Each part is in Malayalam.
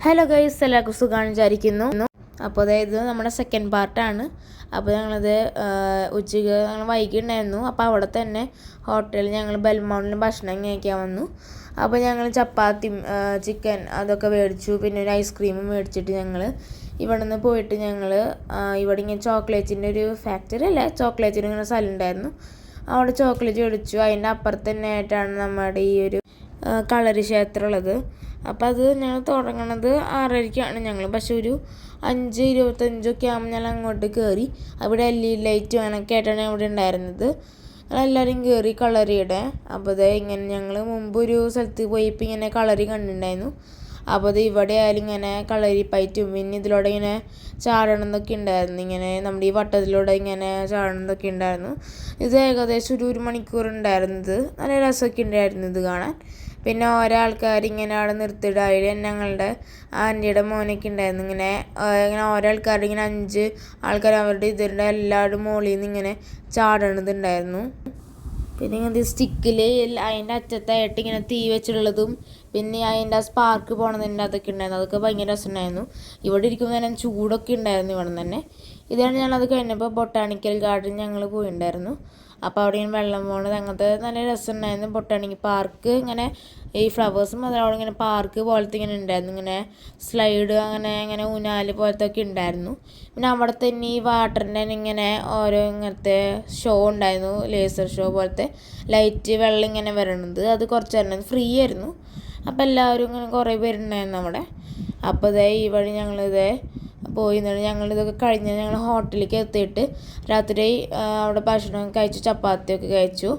ഹലോ ഗൈസ്, എല്ലാവർക്കും സുഖമാണ് വിചാരിക്കുന്നു. അപ്പോൾ അതായത് നമ്മുടെ സെക്കൻഡ് പാർട്ടാണ്. അപ്പോൾ ഞങ്ങളത് ഉച്ചയ്ക്ക് ഞങ്ങൾ വൈകിട്ടുണ്ടായിരുന്നു. അപ്പോൾ അവിടെ തന്നെ ഹോട്ടലിൽ ഞങ്ങൾ ബെൽമൗണ്ടിൽ ഭക്ഷണം കഴിക്കാൻ വന്നു. അപ്പോൾ ഞങ്ങൾ ചപ്പാത്തിയും ചിക്കൻ അതൊക്കെ മേടിച്ചു. പിന്നെ ഒരു ഐസ്ക്രീമും മേടിച്ചിട്ട് ഞങ്ങൾ ഇവിടെ നിന്ന് പോയിട്ട് ഞങ്ങൾ ഇവിടെ ഇങ്ങനെ ചോക്ലേറ്റിൻ്റെ ഒരു ഫാക്ടറി അല്ല, ചോക്ലേറ്റിന് ഇങ്ങനെ സ്ഥലം ഉണ്ടായിരുന്നു. അവിടെ ചോക്ലേറ്റ് മേടിച്ചു. അതിൻ്റെ അപ്പുറത്ത് തന്നെ ആയിട്ടാണ് നമ്മുടെ ഈ ഒരു കളരി ക്ഷേത്രം ഉള്ളത്. അപ്പോൾ അത് ഞങ്ങൾ തുടങ്ങണത് 6:30-ക്കാണ്. ഞങ്ങൾ പക്ഷെ ഒരു 5:25 ആകുമ്പോൾ ഞങ്ങൾ അങ്ങോട്ട് കയറി. അവിടെ ലൈറ്റും അങ്ങനെയൊക്കെ ആയിട്ടാണ് ഇവിടെ ഉണ്ടായിരുന്നത്. ഞങ്ങളെല്ലാവരും കയറി കളരിയുടെ. അപ്പോൾ അത് ഇങ്ങനെ ഞങ്ങൾ മുമ്പ് ഒരു സ്ഥലത്ത് പോയപ്പോൾ ഇങ്ങനെ കളരി കണ്ടിട്ടുണ്ടായിരുന്നു. അപ്പോൾ അത് ഇവിടെ ആയാലും ഇങ്ങനെ കളരി പയറ്റും പിന്നെ ഇതിലൂടെ ഇങ്ങനെ ചാടണമെന്നൊക്കെ ഉണ്ടായിരുന്നു. ഇങ്ങനെ നമ്മുടെ ഈ വട്ടത്തിലൂടെ ഇങ്ങനെ ചാടണമെന്നൊക്കെ ഉണ്ടായിരുന്നു. ഇത് ഏകദേശം ഒരു മണിക്കൂർ ഉണ്ടായിരുന്നത്. നല്ല രസമൊക്കെ ഉണ്ടായിരുന്നു ഇത് കാണാൻ. പിന്നെ ഓരോ ആൾക്കാർ ഇങ്ങനെ അവിടെ നിർത്തിയിട്ട് അതിൽ ഞങ്ങളുടെ ആൻറ്റിയുടെ മോനൊക്കെ ഉണ്ടായിരുന്നു. ഇങ്ങനെ ഓരോ ആൾക്കാരുടെ ഇങ്ങനെ 5 ആൾക്കാർ അവരുടെ ഇതിൻ്റെ എല്ലാവരും മുകളിൽ നിന്ന് ഇങ്ങനെ ചാടണതുണ്ടായിരുന്നു. പിന്നെ ഇങ്ങനത്തെ സ്റ്റിക്കിൽ അതിൻ്റെ അറ്റത്തായിട്ട് ഇങ്ങനെ തീ വെച്ചിട്ടുള്ളതും പിന്നെ അതിൻ്റെ സ്പാർക്ക് പോണതിൻ്റെ അതൊക്കെ ഉണ്ടായിരുന്നു. അതൊക്കെ ഭയങ്കര രസമുണ്ടായിരുന്നു. ഇവിടെ ഇരിക്കുമ്പോൾ തന്നെ ചൂടൊക്കെ ഉണ്ടായിരുന്നു ഇവിടെ തന്നെ. ഇതാണ് ഞങ്ങളത് കഴിഞ്ഞപ്പോൾ ബൊട്ടാണിക്കൽ ഗാർഡൻ ഞങ്ങൾ പോയിട്ടുണ്ടായിരുന്നു. അപ്പോൾ അവിടെ ഇങ്ങനെ വെള്ളം പോകണത് അങ്ങനത്തെ നല്ല രസമുണ്ടായിരുന്നു. ബൊട്ടാണിക്കൽ പാർക്ക് ഇങ്ങനെ ഈ ഫ്ലവേഴ്സും അതോടെ ഇങ്ങനെ പാർക്ക് പോലത്തെ ഇങ്ങനെ ഉണ്ടായിരുന്നു. ഇങ്ങനെ സ്ലൈഡ് അങ്ങനെ ഊഞ്ഞാല് പോലത്തെ ഒക്കെ ഉണ്ടായിരുന്നു. പിന്നെ അവിടെ തന്നെ ഈ വാട്ടറിൻ്റെ ഇങ്ങനെ ഓരോ ഇങ്ങനത്തെ ഷോ ഉണ്ടായിരുന്നു. ലേസർ ഷോ പോലത്തെ ലൈറ്റ് വെള്ളം ഇങ്ങനെ വരണത്. അത് കുറച്ച് നേരം ഫ്രീ ആയിരുന്നു. അപ്പോൾ എല്ലാവരും ഇങ്ങനെ കുറേ പേരുണ്ടായിരുന്നു അവിടെ. അപ്പോൾ ഇതേ ഈ വഴി ഞങ്ങളിതേ പോയി ഞങ്ങളിതൊക്കെ കഴിഞ്ഞ് ഞങ്ങൾ ഹോട്ടലിലേക്ക് എത്തിയിട്ട് രാത്രി അവിടെ ഭക്ഷണം കഴിച്ചു, ചപ്പാത്തിയൊക്കെ കഴിച്ചു.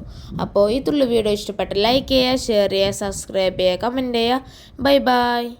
അപ്പോൾ ഈ തുള്ളി വീഡിയോ ഇഷ്ടപ്പെട്ട ലൈക്ക് ചെയ്യുക, ഷെയർ ചെയ്യുക, സബ്സ്ക്രൈബ് ചെയ്യുക, കമൻറ്റ് ചെയ്യുക. Bye bye.